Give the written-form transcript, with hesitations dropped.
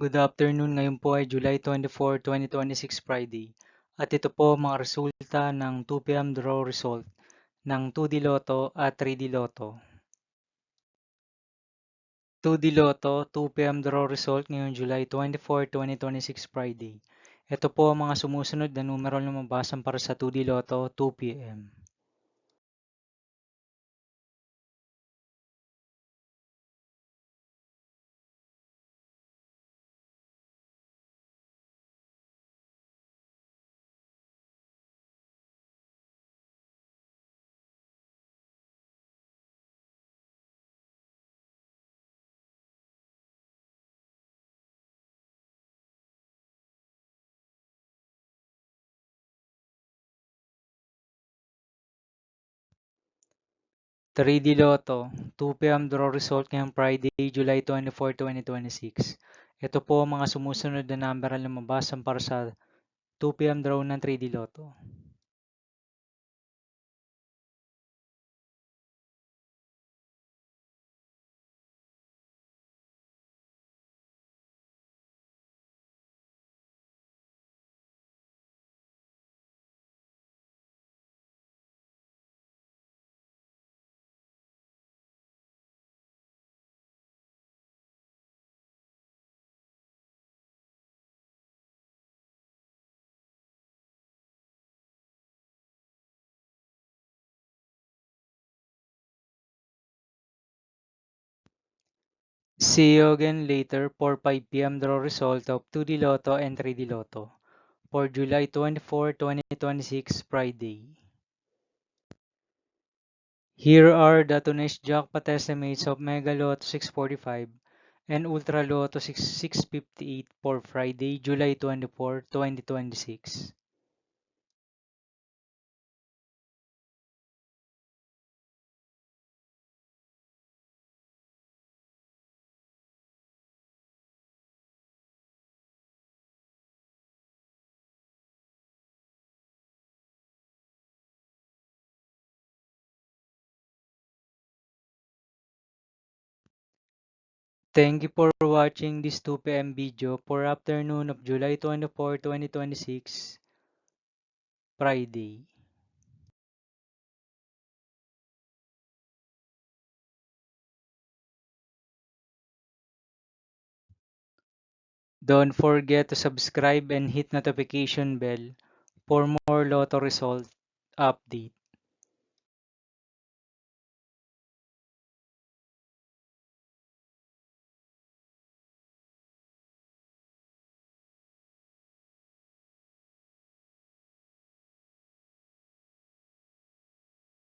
Good afternoon, ngayon po ay July 24, 2026 Friday. At ito po ang mga resulta ng 2 p.m. draw result ng 2D Lotto at 3D Lotto. 2D Lotto, 2 p.m. draw result ngayong July 24, 2026 Friday. Ito po ang mga sumusunod na numero na mabasan para sa 2D Lotto 2 p.m. 3D Lotto, 2 p.m. draw result ngayong Friday, July 24, 2026. Ito po ang mga sumusunod na number na mabasan para sa 2 p.m. draw ng 3D Lotto. See you again later for 5 p.m. draw result of 2D Lotto and 3D Lotto for July 24, 2026 Friday. Here are the today's jackpot estimates of Mega Lotto 645 and Ultra Lotto 658 for Friday, July 24, 2026. Thank you for watching this 2 p.m. video for afternoon of July 24, 2026 Friday. Don't forget to subscribe and hit notification bell for more Lotto result update.